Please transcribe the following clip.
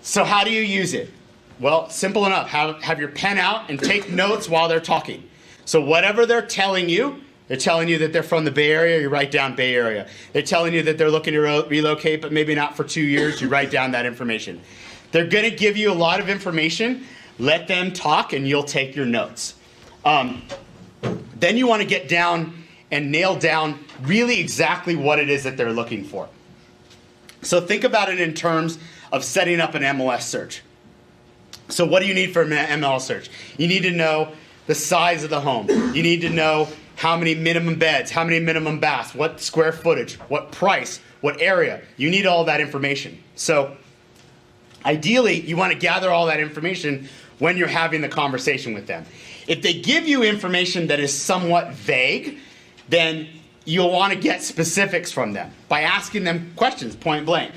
So how do you use it? Well, simple enough. Have your pen out and take notes while they're talking. So whatever they're telling you that they're from the Bay Area, you write down Bay Area. They're telling you that they're looking to relocate, but maybe not for 2 years, you write down that information. They're going to give you a lot of information. Let them talk, and you'll take your notes. Then you want to get down and nail down really exactly what it is that they're looking for. So think about it in terms of setting up an MLS search. So what do you need for an MLS search? You need to know the size of the home. You need to know how many minimum beds, how many minimum baths, what square footage, what price, what area. You need all that information. So ideally, you want to gather all that information when you're having the conversation with them. If they give you information that is somewhat vague, then you'll want to get specifics from them by asking them questions point blank.